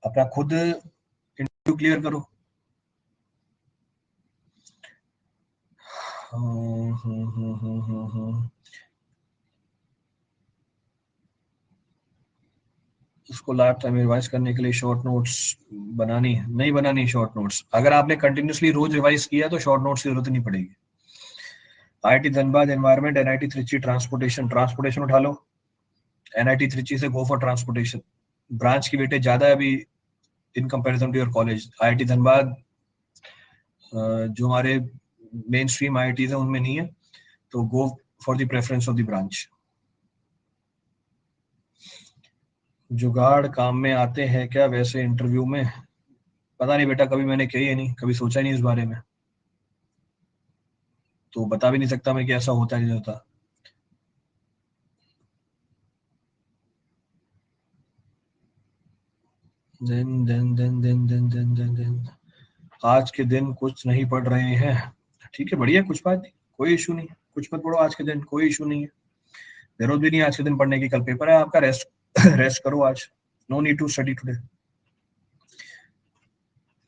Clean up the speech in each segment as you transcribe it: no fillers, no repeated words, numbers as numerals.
अपना खुद interview clear करो। उसको लाइफ टाइम रिवाइज करने के लिए शॉर्ट नोट्स नहीं बनानी शॉर्ट नोट्स। अगर आपने कंटिन्यूसली रोज रिवाइज किया तो शॉर्ट नोट्स की जरूरत नहीं पड़ेगी। IIT Dhanbad environment, NIT Trichy transportation उठा लो। एनआईटी त्रिची से गो फॉर ट्रांसपोर्टेशन। ब्रांच की वेटेज ज्यादा है अभी in comparison to your college. IIT Dhanbad जो हमारे मेन स्ट्रीम आईआईटीज है उनमें नहीं है, तो गो for the preference of the branch. जुगाड़ काम में आते हैं क्या वैसे इंटरव्यू में? पता नहीं बेटा, कभी मैंने किया ही नहीं, कभी सोचा ही नहीं इस बारे में, तो बता भी नहीं सकता मैं कि ऐसा होता है नहीं होता। दिन आज के दिन कुछ नहीं पढ़ रहे हैं, ठीक है, बढ़िया, कुछ बात नहीं, कोई इशू नहीं है, कुछ मत पढ़ो आज के दिन, कोई इशू नहीं है। जरूरत भी नहीं है आज के दिन पढ़ने की, कल पेपर है आपका, रेस्ट करो आज, no need to study today.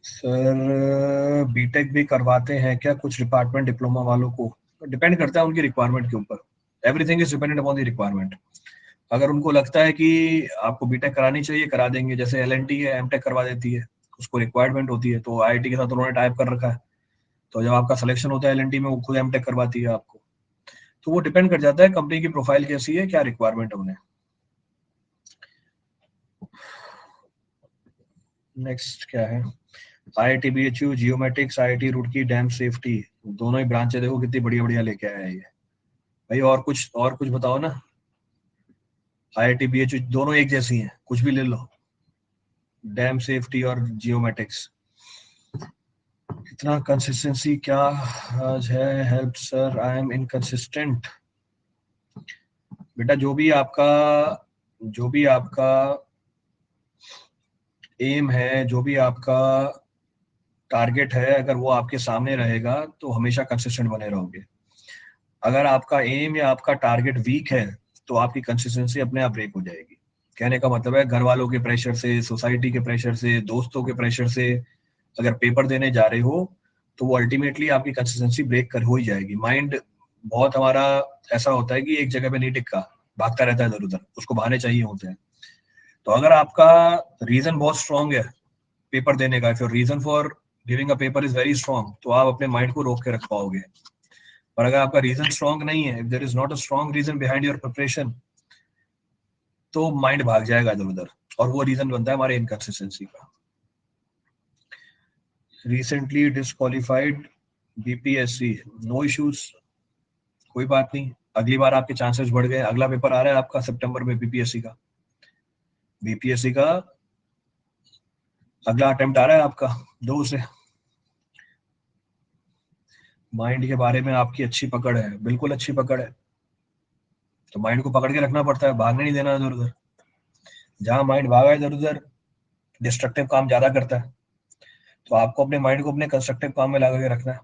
Sir BTech भी करवाते हैं क्या कुछ डिपार्टमेंट डिप्लोमा वालों को? डिपेंड करता है उनकी रिक्वायरमेंट के ऊपर, everything is dependent upon the requirement. अगर उनको लगता है कि आपको बीटेक करानी चाहिए, करा देंगे, जैसे एलएनटी है एमटेक करवा देती है, उसको रिक्वायरमेंट होती है, तो आईआईटी के साथ उन्होंने टाइप कर रखा है, तो जब आपका सिलेक्शन होता है एलएनटी में, वो खुद एमटेक करवाती है आपको। तो वो डिपेंड कर जाता है कंपनी की प्रोफाइल कैसी है, क्या रिक्वायरमेंट है उन्हें। नेक्स्ट क्या है? IIT BHU, geometrics, IIT Roorkee, dam safety, दोनों ही ब्रांचें देखो कितनी बढ़िया बढ़िया लेके आया है ये भाई। और कुछ बताओ ना। आईआईटी बीएचयू दोनों एक जैसी हैं, कुछ भी ले लो, डैम सेफ्टी और जियोमेट्रिक्स। इतना कंसिस्टेंसी क्या आज है? Help sir, I am inconsistent. बेटा जो भी आपका एम है, जो भी आपका टारगेट है, अगर वो आपके सामने रहेगा तो हमेशा कंसिस्टेंट बने रहोगे। अगर आपका एम या आपका टारगेट वीक है तो आपकी कंसिस्टेंसी अपने आप ब्रेक हो जाएगी। कहने का मतलब है, घर वालों के प्रेशर से, सोसाइटी के प्रेशर से, दोस्तों के प्रेशर से अगर पेपर देने जा रहे हो तो वो अल्टीमेटली आपकी कंसिस्टेंसी ब्रेक कर हो ही जाएगी। माइंड बहुत हमारा ऐसा होता है कि एक जगह पे नहीं टिकता, भागता रहता है इधर उधर, उसको बहाने चाहिए होते हैं। तो अगर आपका रीजन बहुत स्ट्रांग है पेपर देने का, if your reason for giving a paper is very strong, तो आप अपने माइंड को रोक के रख पाओगे। और अगर आपका रीजन स्ट्रांग नहीं है, if there is not a strong reason behind your preparation, तो माइंड भाग जाएगा इधर उधर, और वो रीजन बनता है हमारे इनकंसिस्टेंसी का। Recently disqualified BPSC, no issues, कोई बात नहीं, अगली बार आपके चांसेस बढ़ गए। अगला पेपर आ रहा है आपका सितंबर में बीपीएससी का अगला अटेम्प्ट आ रहा है आपका, दो उसे। माइंड के बारे में आपकी अच्छी पकड़ है, बिल्कुल अच्छी पकड़ है, तो माइंड को पकड़ के रखना पड़ता है, भागने नहीं देना इधर उधर। जहां माइंड भागा इधर उधर, डिस्ट्रक्टिव काम ज्यादा करता है, तो आपको अपने माइंड को अपने कंस्ट्रक्टिव काम में लगा के रखना है।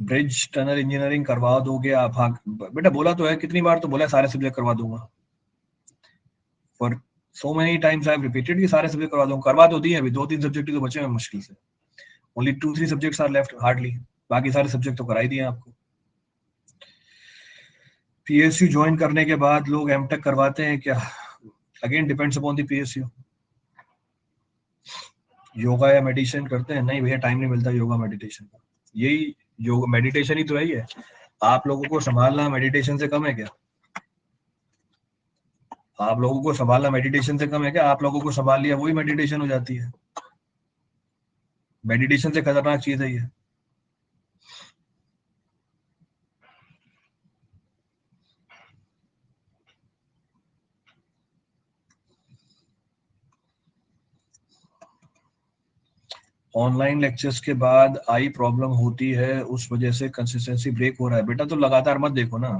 ब्रिज टनल इंजीनियरिंग करवा दोगे आप? हाँ बेटा, बोला तो है, कितनी बार तो बोला है, सारे सब्जेक्ट करवा दूंगा। For so many times I have repeated कि सारे सब्जेक्ट करवा दूंगा। करवा तो दिए, अभी 2-3 सब्जेक्ट ही तो बचे हैं मुश्किल से, only 2-3 subjects are left hardly, बाकी सारे सब्जेक्ट तो करा ही दिए आपको। पीएसयू ज्वाइन करने के बाद लोग एमटेक करवाते हैं क्या? Again depends upon the PSU. Yoga या मेडिटेशन करते हैं? नहीं भैया, टाइम नहीं मिलता योगा मेडिटेशन का। यही योगा मेडिटेशन ही तो है, ही है। आप लोगों को संभालना मेडिटेशन से कम है क्या? आप लोगों को संभालना मेडिटेशन से कम है क्या? आप लोगों को संभाल लिया वही मेडिटेशन हो जाती है। मेडिटेशन से खतरनाक चीज है ये। ऑनलाइन लेक्चर्स के बाद आई प्रॉब्लम होती है, उस वजह से कंसिस्टेंसी ब्रेक हो रहा है। बेटा तो लगातार मत देखो ना,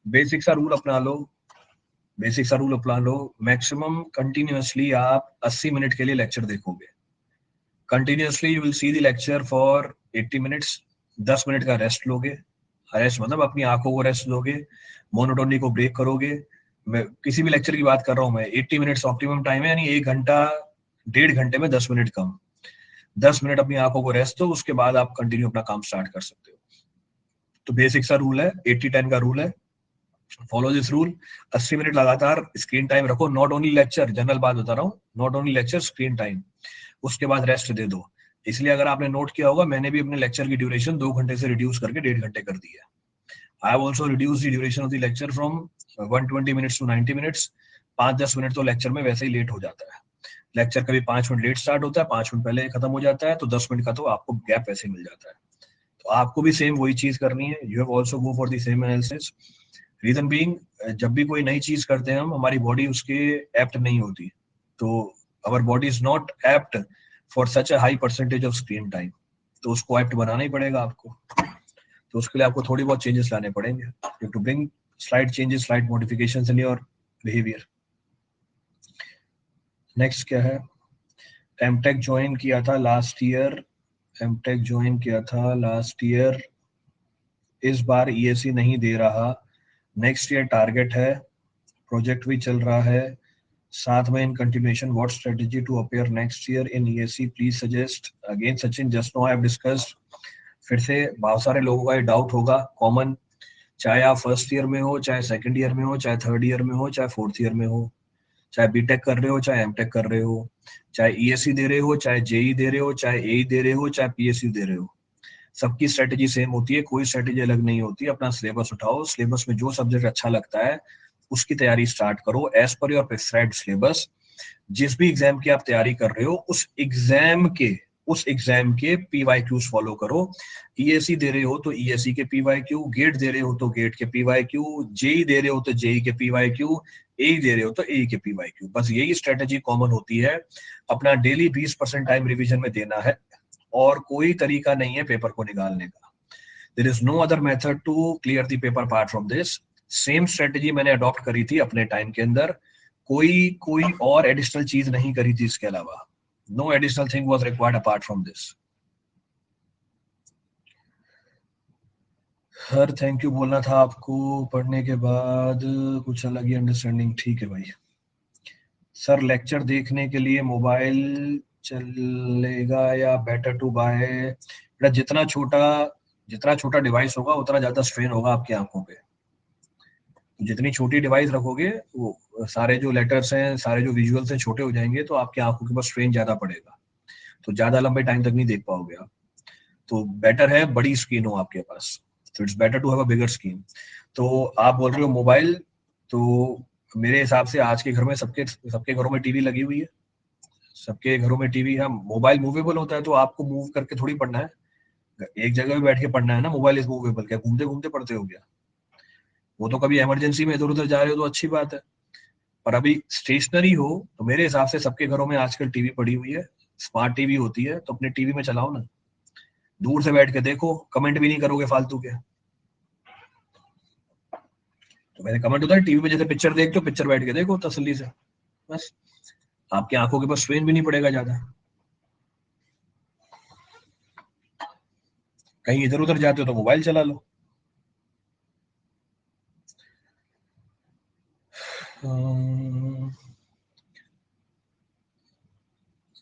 बेसिक सा रूल अपना लो, मैक्सिमम कंटिन्यूअसली आप 80 मिनट के लिए लेक्चर देखोगे। Continuously you will see the lecture for 80 minutes, 10 minute का रेस्ट लोगे, रेस्ट मतलब अपनी आंखों को रेस्ट दोगे, मोनोटोनी को ब्रेक करोगे। मैं किसी भी लेक्चर की बात कर रहा हूँ, मैं 80 मिनट्स ऑप्टिमम टाइम है, यानी 1 घंटा 1.5 घंटे में 10 मिनट कम। 10 मिनट अपनी आंखों को रेस्ट दो, उसके बाद आप कंटिन्यू अपना काम स्टार्ट कर सकते हो। तो बेसिक सा रूल है, 80-10 का रूल है, फॉलो दिस रूल। 80 मिनट लगातार स्क्रीन टाइम रखो, नॉट ओनली लेक्चर, जनरल बात बता रहा हूँ, not only lecture, screen time. उसके बाद रेस्ट दे दो। इसलिए अगर आपने नोट किया होगा, मैंने भी अपने लेक्चर की ड्यूरेशन 2 घंटे से रिड्यूस करके 1.5 घंटे कर दी है। I have also reduce the duration of the lecture from 120 minutes to 90 minutes. 5-10 minute तो लेक्चर में वैसे ही लेट हो जाता है। लेक्चर कभी 5 मिनट लेट स्टार्ट होता है, 5 मिनट पहले खत्म हो जाता है, तो 10 मिनट का तो आपको गैप वैसे मिल जाता है। तो आपको भी सेम वही चीज करनी है। You have also go for the same analysis. Reason being, जब भी कोई नई चीज करते हैं हम, हमारी बॉडी उसके एप्ट नहीं होती। तो our body is not apt for such a high percentage of screen time. तो उसको एप्ट बनाना ही पड़ेगा आपको। तो उसके लिए आपको थोड़ी बहुत चेंजेस लाने पड़ेंगे, to bring slight changes, slight modifications in your behaviour. Next क्या है? एमटेक ज्वाइन किया था लास्ट ईयर, एमटेक ज्वाइन किया था लास्ट ईयर, इस बार ईएसी नहीं दे रहा, नेक्स्ट ईयर टारगेट है, प्रोजेक्ट भी चल रहा है साथ में, in continuation what strategy to appear next year in EAC please suggest. Again Sachin, just no I have discussed. फिर से बहुत सारे लोगों का ये डाउट होगा कॉमन, चाहे आप फर्स्ट ईयर में हो, चाहे सेकंड ईयर में हो, चाहे थर्ड ईयर में हो, चाहे फोर्थ ईयर में हो, चाहे बीटेक कर रहे हो, चाहे एमटेक कर रहे हो, चाहे ईएससी दे रहे हो, चाहे जेई दे रहे हो, चाहे एई दे रहे हो, चाहे पीएसयू दे रहे हो, सबकी स्ट्रेटेजी सेम होती है, कोई स्ट्रेटेजी अलग नहीं होती। अपना सिलेबस उठाओ, सिलेबस में जो सब्जेक्ट अच्छा लगता है उसकी तैयारी स्टार्ट करो as per your prescribed syllabus. जिस भी एग्जाम की आप तैयारी कर रहे हो, उस एग्जाम के पीवाईक्यूज फॉलो करो। ईएससी दे रहे हो तो ईएससी के पीवाईक्यू, गेट दे रहे हो तो गेट के पीवाईक्यू, जेई दे रहे हो तो जेई के पीवाईक्यू, एई दे रहे हो तो एई के पीवाईक्यू। बस यही स्ट्रेटेजी कॉमन होती है। अपना डेली 20% टाइम रिवीजन में देना है, और कोई तरीका नहीं है पेपर को निकालने का। There is no other method to clear the paper apart from this. Same strategy मैंने अडॉप्ट करी थी अपने टाइम के अंदर, कोई कोई और एडिशनल चीज नहीं करी थी इसके अलावा। No additional thing was required apart from this. हर थैंक यू बोलना था आपको पढ़ने के बाद, कुछ अलग ही अंडरस्टैंडिंग। ठीक है भाई। सर लेक्चर देखने के लिए मोबाइल चलेगा या बेटर टू बाय? बेटा जितना छोटा डिवाइस होगा उतना ज्यादा स्ट्रेन होगा आपकी आंखों पे। जितनी छोटी डिवाइस रखोगे, वो सारे जो लेटर्स हैं, सारे जो विजुअल्स हैं छोटे हो जाएंगे, तो आपकी आंखों के ऊपर स्ट्रेन ज्यादा पड़ेगा, तो ज्यादा लंबे टाइम तक नहीं देख पाओगे आप। तो बेटर है बड़ी स्क्रीन हो आपके पास, तो it's better to have a bigger screen. तो आप बोल रहे हो मोबाइल, तो मेरे हिसाब से आज के घर में सबके सबके घरों में टीवी लगी हुई है, सबके घरों में टीवी है। मोबाइल मूवेबल होता है, तो आपको मूव करके थोड़ी पढ़ना है, एक जगह पे बैठ के पढ़ना है ना। मोबाइल इज मूवेबल, क्या घूमते घूमते पढ़ते हो क्या? वो तो कभी इमरजेंसी में इधर उधर जा रहे हो तो अच्छी बात है, पर अभी स्टेशनरी हो तो मेरे हिसाब से सबके घरों में आजकल टीवी पड़ी हुई है। स्मार्ट टीवी होती है, तो अपने टीवी में चलाओ ना, दूर से बैठ के देखो, कमेंट भी नहीं करोगे फालतू के। तो मैंने कमेंट होता है टीवी में, जैसे पिक्चर देखते हो, पिक्चर बैठ के देखो तसल्ली से, बस। आपकी आंखों के पास स्ट्रेन भी नहीं पड़ेगा ज्यादा। कहीं इधर उधर जाते हो तो मोबाइल चला लो।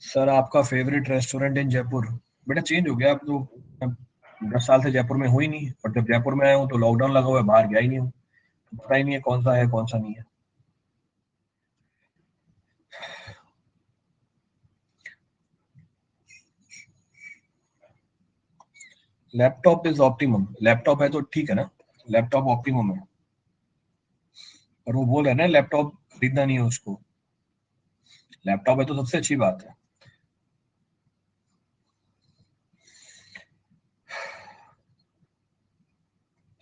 सर आपका फेवरेट रेस्टोरेंट इन जयपुर? बेटा चेंज हो गया अब तो, अब 10 साल से जयपुर में हो ही नहीं, और जब जयपुर में आया हूँ तो लॉकडाउन लगा हुआ है, बाहर गया ही नहीं हूँ, तो पता ही नहीं है कौन सा है कौन सा नहीं है। लैपटॉप इज ऑप्टिमम, लैपटॉप है तो ठीक है ना, लैपटॉप ऑप्टिमम है। और वो बोल है ना लैपटॉप खरीदना नहीं है उसको, लैपटॉप है तो सबसे अच्छी बात है।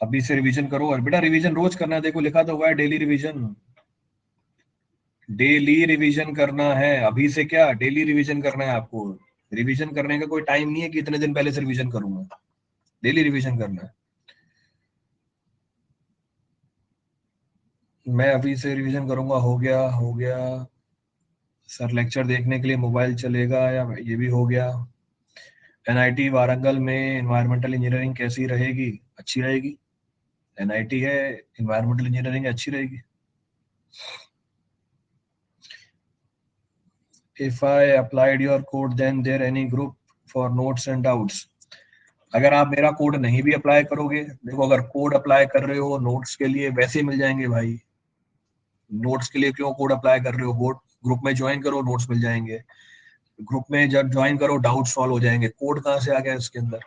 अभी से रिवीजन करो, और बेटा रिवीजन रोज करना है, देखो लिखा तो हुआ है डेली रिवीजन, डेली रिवीजन करना है। अभी से क्या डेली रिवीजन करना है आपको। रिवीजन करने का कोई टाइम नहीं है कि इतने दिन पहले से रिवीजन करूंगा, डेली रिवीजन करना है। मैं अभी से रिवीजन करूंगा, हो गया हो गया। सर लेक्चर देखने के लिए मोबाइल चलेगा या? ये भी हो गया। एनआईटी वारंगल में एनवायरमेंटल इंजीनियरिंग कैसी रहेगी? अच्छी रहेगी। NIT है, एनवायरमेंटल इंजीनियरिंग अच्छी रहेगी। If I applied your code, then there any group for notes and doubts? अगर आप मेरा कोड नहीं भी अप्लाई करोगे, देखो अगर कोड अप्लाई कर रहे हो नोट्स के लिए वैसे ही मिल जाएंगे भाई। नोट्स के लिए क्यों कोड अप्लाई कर रहे हो? बोर्ड ग्रुप में ज्वाइन करो, नोट्स मिल जाएंगे। ग्रुप में जब ज्वाइन करो डाउट सॉल्व हो जाएंगे। कोड कहाँ से आ गया इसके अंदर?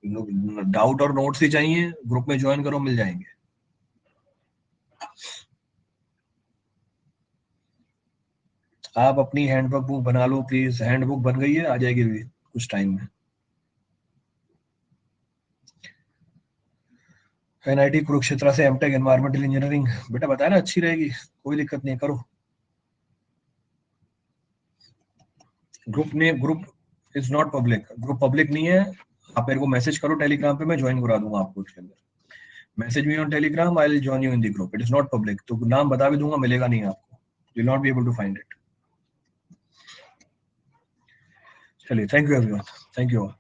डाउट और नोट्स ही चाहिए, ग्रुप में ज्वाइन करो, मिल जाएंगे। आप अपनी हैंडबुक बुक बना लो प्लीज। हैंडबुक बन गई है, आ जाएगी भी कुछ टाइम में। NIT कुरुक्षेत्र से एमटेक एनवायरमेंटल इंजीनियरिंग, बेटा बताया ना अच्छी रहेगी, कोई दिक्कत नहीं, करो। Group is not public, group public नहीं है। आप मेरे को मैसेज करो टेलीग्राम पे, मैं ज्वाइन करा दूंगा आपको उसके अंदर। Message me on Telegram, I will join you in the group. It is not public, तो नाम बता भी दूंगा, मिलेगा नहीं आपको, you will not be able to find it. चलिए, thank you everyone, thank you all.